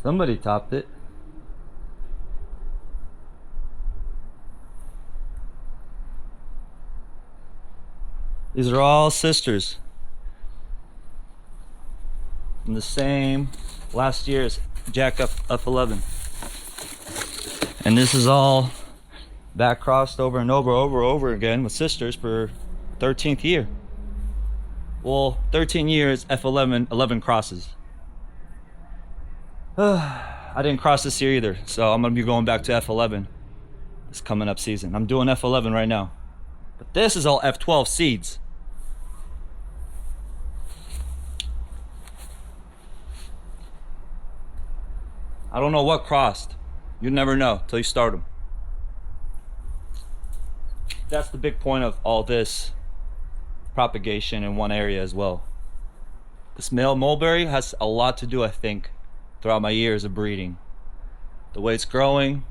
Somebody topped it. These are all sisters from the same last year's Jack F11. And this is all back crossed over and over again with sisters for 13th year. Well, 13 years, F11, 11 crosses. I didn't cross this year either, so I'm gonna be going back to F11 this coming up season. I'm doing F11 right now. But this is all F12 seeds. I don't know what crossed. You never know till you start them. That's the big point of all this propagation in one area as well. This male mulberry has a lot to do, I think, throughout my years of breeding. The way it's growing,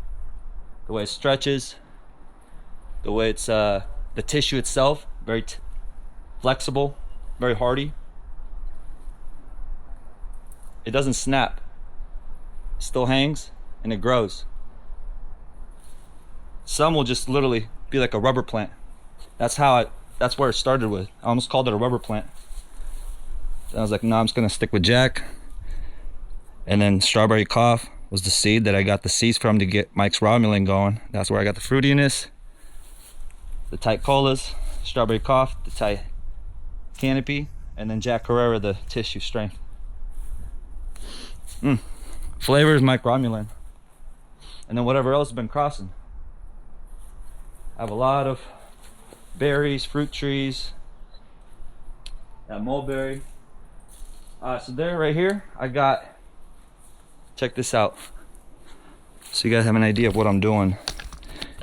the way it stretches, the way it's the tissue itself, very flexible, very hardy. It doesn't snap. It still hangs and it grows. Some will just literally be like a rubber plant. That's where it started with. I almost called it a rubber plant. Then I was like, no, I'm just gonna stick with Jack. And then Strawberry Cough was the seed that I got the seeds from to get Mike's Romulan going. That's where I got the fruitiness, the tight colas, Strawberry Cough, the tight canopy, and then Jack Herrera, the tissue strength. Flavor is Mike Romulan. And then whatever else has been crossing. I have a lot of berries, fruit trees, that mulberry. So there, right here, I got, check this out. So you guys have an idea of what I'm doing.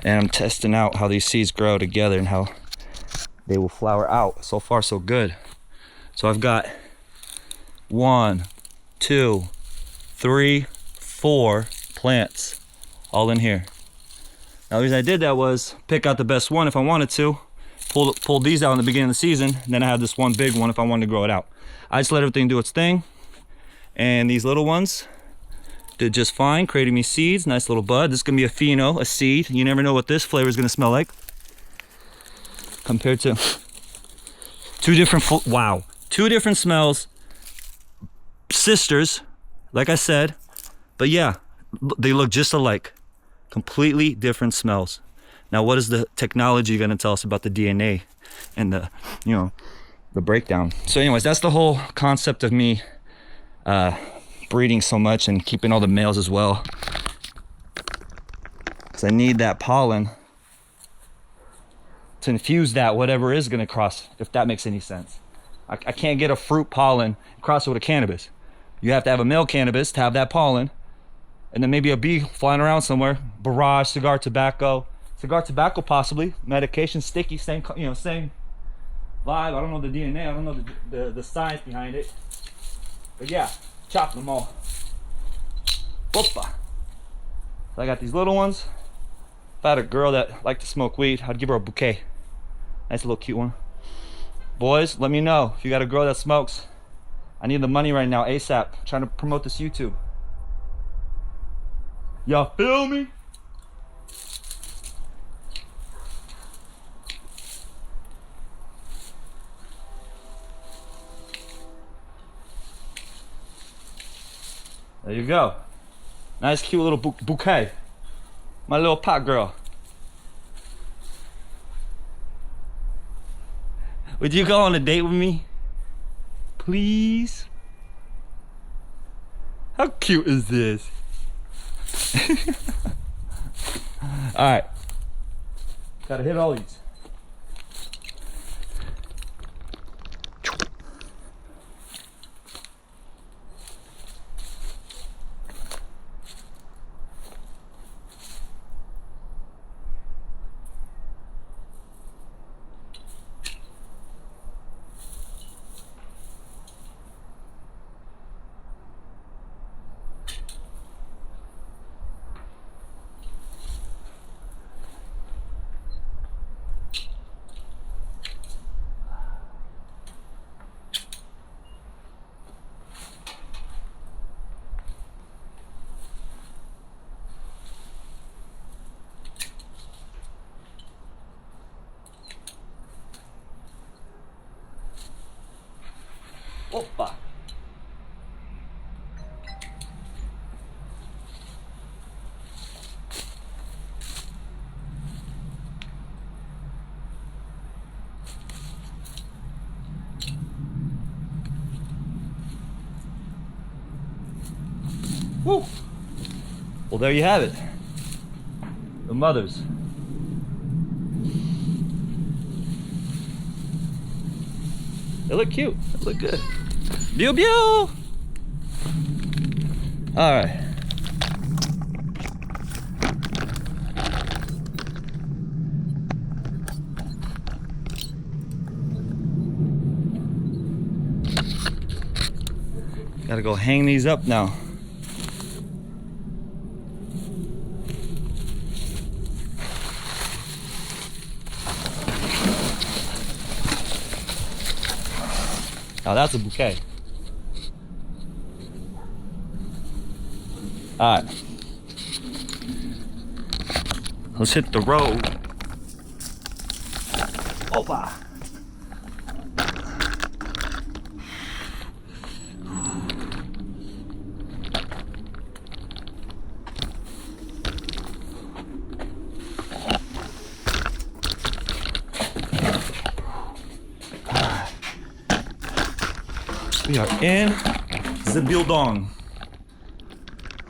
And I'm testing out how these seeds grow together and how they will flower out. So far, so good. So I've got 1, 2, 3, 4 plants all in here. Now the reason I did that was pick out the best one if I wanted to. Pull these out in the beginning of the season. Then I have this one big one if I wanted to grow it out. I just let everything do its thing. And these little ones did just fine, creating me seeds. Nice little bud. This is gonna be a pheno, a seed. You never know what this flavor is gonna smell like. Compared to two different smells. Sisters, like I said. But yeah, they look just alike. Completely different smells. Now, what is the technology going to tell us about the DNA and the breakdown? So anyways, that's the whole concept of me breeding so much and keeping all the males as well. Because I need that pollen to infuse that whatever is going to cross, if that makes any sense. I can't get a fruit pollen and cross it with a cannabis. You have to have a male cannabis to have that pollen. And then maybe a bee flying around somewhere. Barrage, cigar tobacco possibly. Medication, sticky, same vibe. I don't know the DNA. I don't know the science behind it. But yeah, chop them all. Whoopa. So I got these little ones. If I had a girl that liked to smoke weed, I'd give her a bouquet. Nice little cute one. Boys, let me know if you got a girl that smokes. I need the money right now, ASAP. I'm trying to promote this YouTube. Y'all feel me? There you go. Nice cute little bouquet. My little pot girl. Would you go on a date with me? Please? How cute is this? Alright. Gotta hit all these. Opa. Woo. Well, there you have it. The mothers. They look cute. They look good. Pew pew. All right. Gotta go hang these up now. Now that's a bouquet. All right. Let's hit the road. Opa. We are in the building.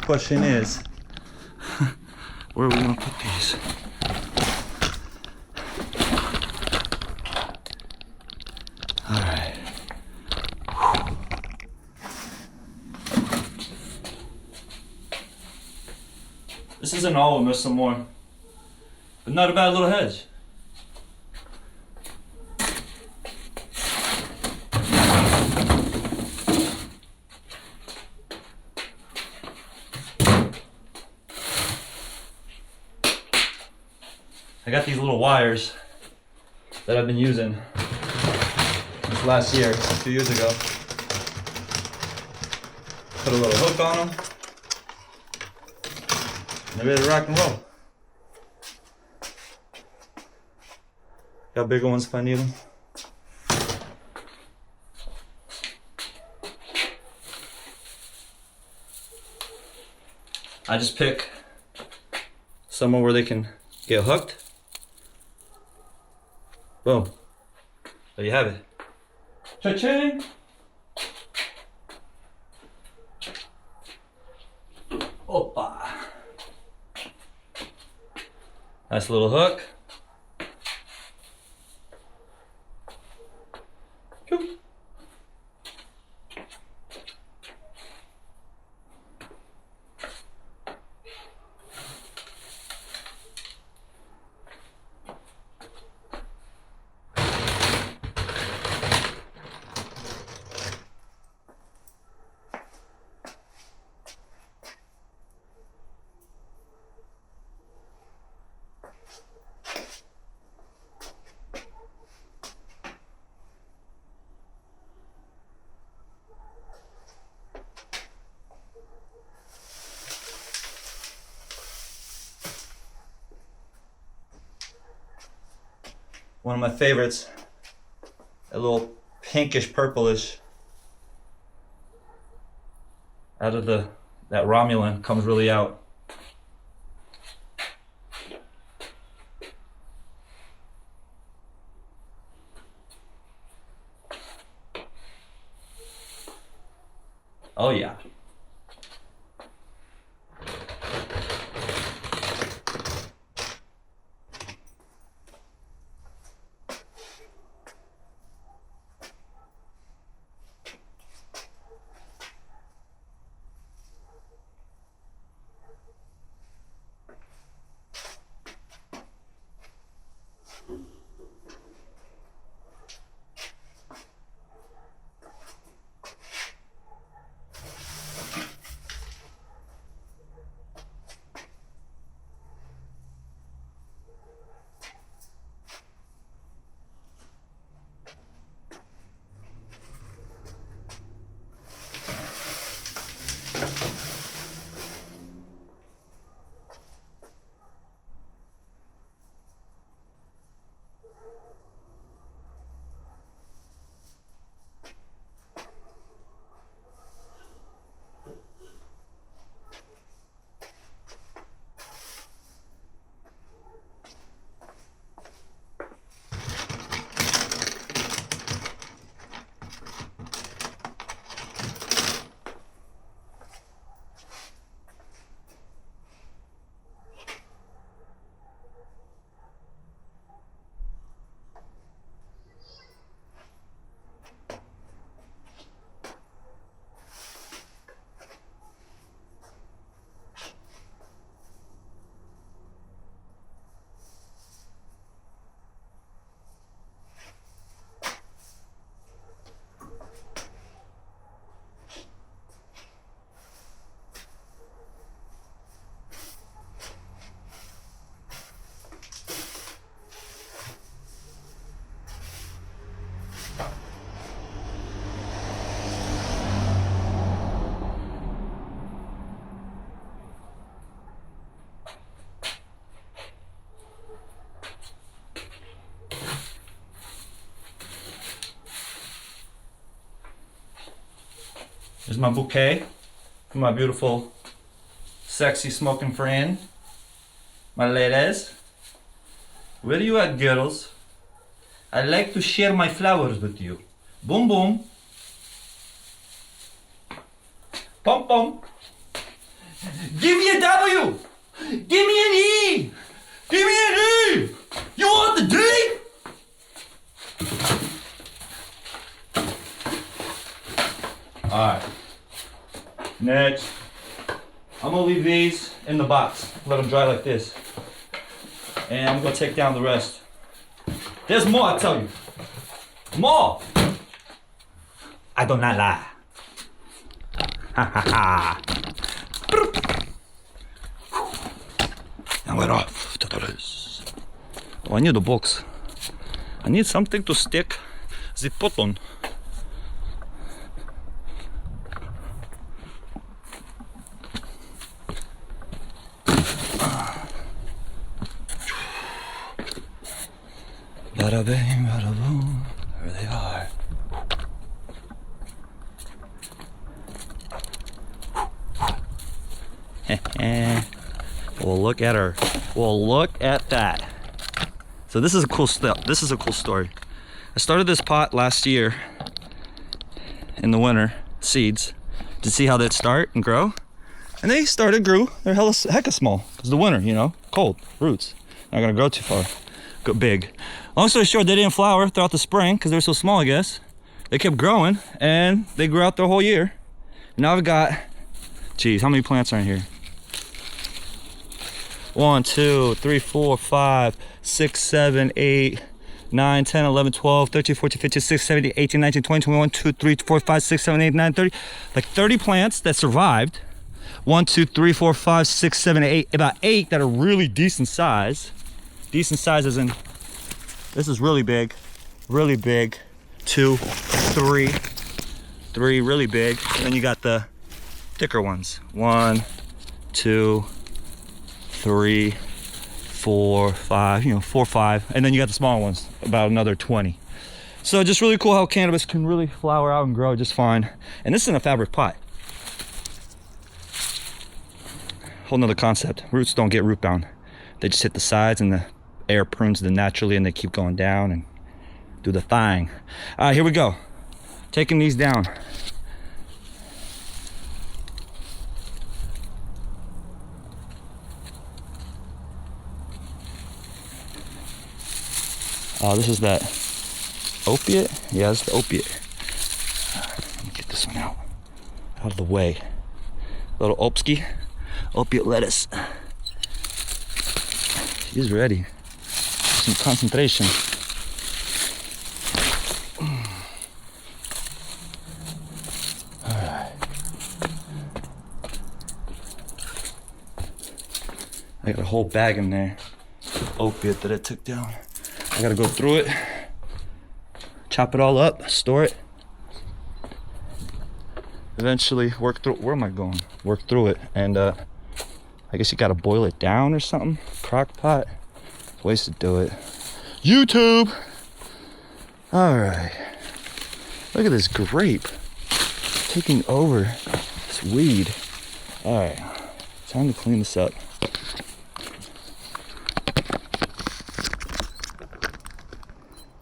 Question is, where are we gonna put these? All right. This isn't all, we missed some more, but not a bad little hedge. I got these little wires that I've been using this last year, 2 years ago. Put a little hook on them, and they're ready to rock and roll. Got bigger ones if I need them. I just pick somewhere where they can get hooked. Boom. There you have it. Cha-ching! Opa. Nice little hook. Choo. One of my favorites, a little pinkish purplish out of that Romulan comes really out. Oh yeah. Here's my bouquet for my beautiful, sexy smoking friend. My ladies. Where you at, girls? I like to share my flowers with you. Boom, boom. Pom, pom. Give me a W. Give me an E. Give me an E. You want the D? Alright. Next. I'm gonna leave these in the box. Let them dry like this. And I'm gonna take down the rest. There's more, I tell you. More! I do not lie. Ha ha ha. Now we're off to the race. Oh, I need a box. I need something to stick the pot on. Bada bing, bada boom. There they are. Well, look at her. Well, look at that. So this is a cool step. This is a cool story. I started this pot last year in the winter, seeds, to see how they'd start and grow. And they grew. They're hecka small. Because the winter, you know, cold, roots. Not gonna grow too far, go big. Long story short, they didn't flower throughout the spring because they're so small, I guess. They kept growing and they grew out the whole year. Now I've got, geez, how many plants are in here? 1, 2, 3, 4, 5, 6, 7, 8, 9, 10, 11, 12, 13, 14, 15, 16, 17, 18, 19, 20, 21, 2, 3, 4, 5, 6, 7, 8, 9, 30. Like 30 plants that survived. 1, 2, 3, 4, 5, 6, 7, 8. About 8 that are really decent size. Decent size as in, this is really big. Really big. 2, 3. 3 really big. And then you got the thicker ones. 1, 2, 3, 4, 5, you know, 4, 5, and then you got the smaller ones, about another 20. So just really cool how cannabis can really flower out and grow just fine. And this is in a fabric pot. Whole nother concept. Roots don't get root bound. They just hit the sides and the air prunes them naturally and they keep going down and do the thing. All right, here we go. Taking these down. This is that opiate. Yeah, it's the opiate. Let me get this one out of the way. Little opiate lettuce. She's ready. Some concentration. All right. I got a whole bag in there. Opiate that I took down. I gotta go through it, chop it all up, store it, eventually work through, where am I going? Work through it, and I guess you gotta boil it down or something. Crock pot, ways to do it. YouTube! Alright, look at this grape taking over this weed. Alright, time to clean this up.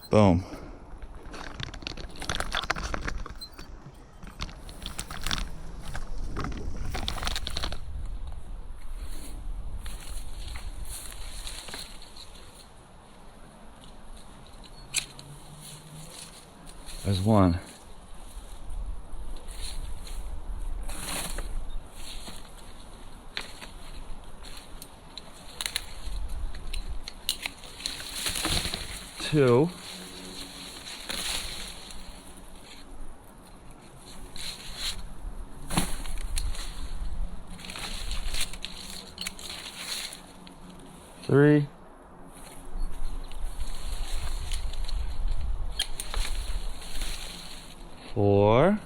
Boom. There's one. Two. 3, 4,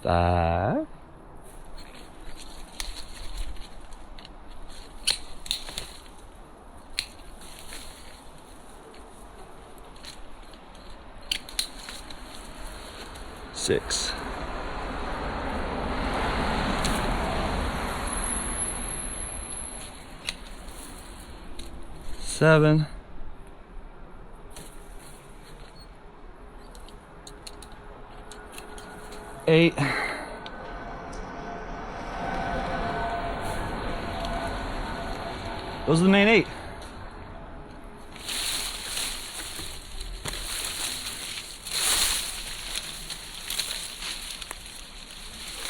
5, 6, 6. Seven. 8. Those are the main 8.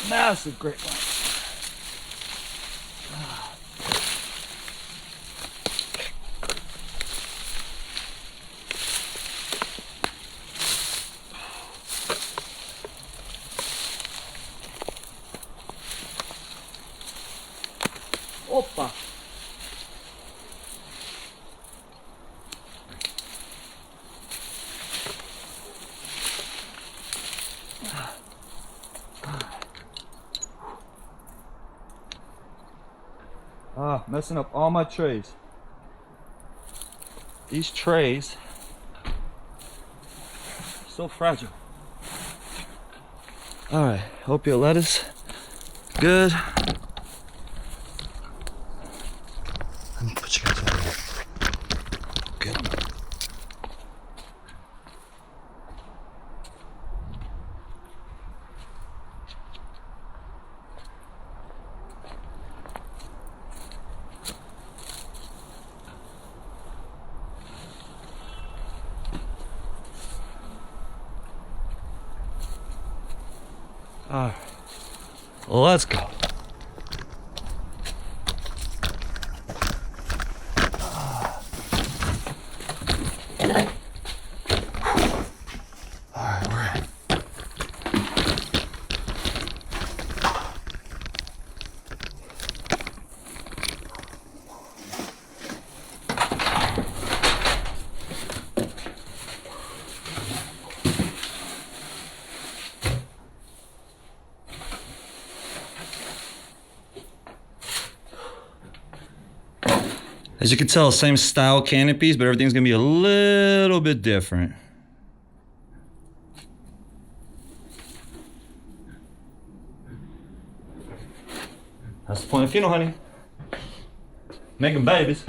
Massive great one. Opa! Messing up all my trays. These trays are so fragile. All right, hope your lettuce good. Let me put you guys over here. Good. All right, let's go. All right, we're in. As you can tell, same style canopies, but everything's gonna be a little bit different. That's the point of pheno, honey. Making babies.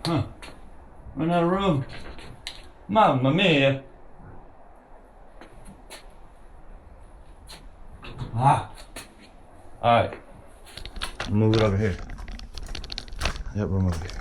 Huh. Run out of room. Mamma mia. Alright. Move it over here. Yep, we'll move it here.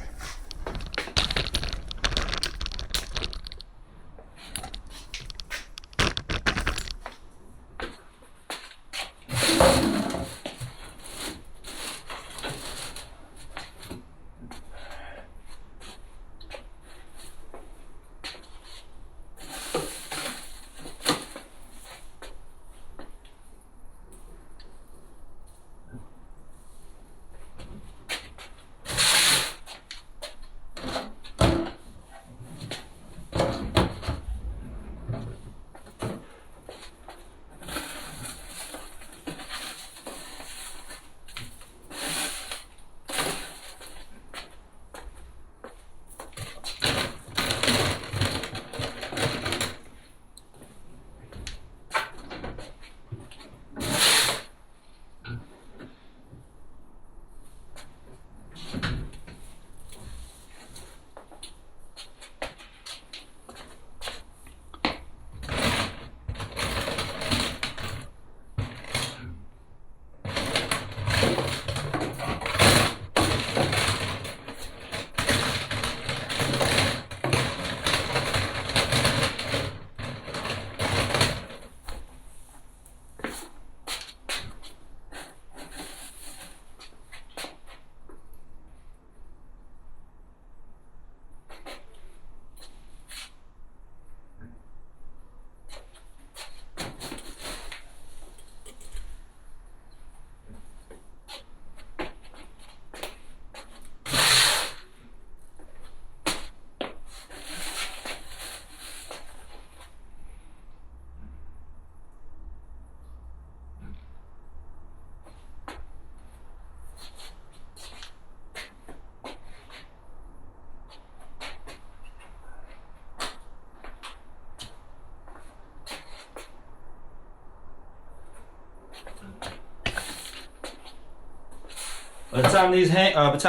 By the time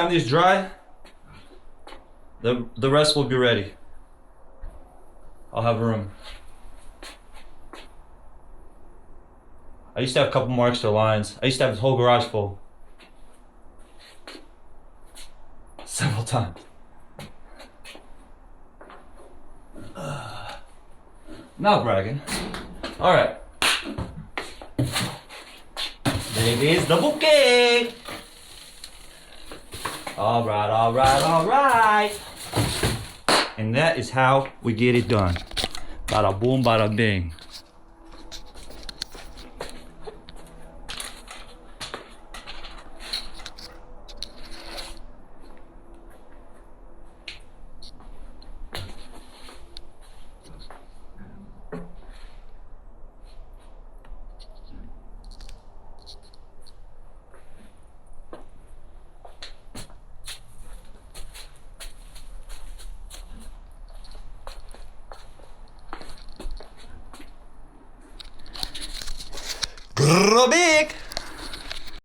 these dry, the rest will be ready. I'll have room. I used to have a couple more extra lines. I used to have this whole garage full. Several times. Not bragging. Alright. There is the bouquet. Alright. And that is how we get it done. Bada boom, bada bing. Big.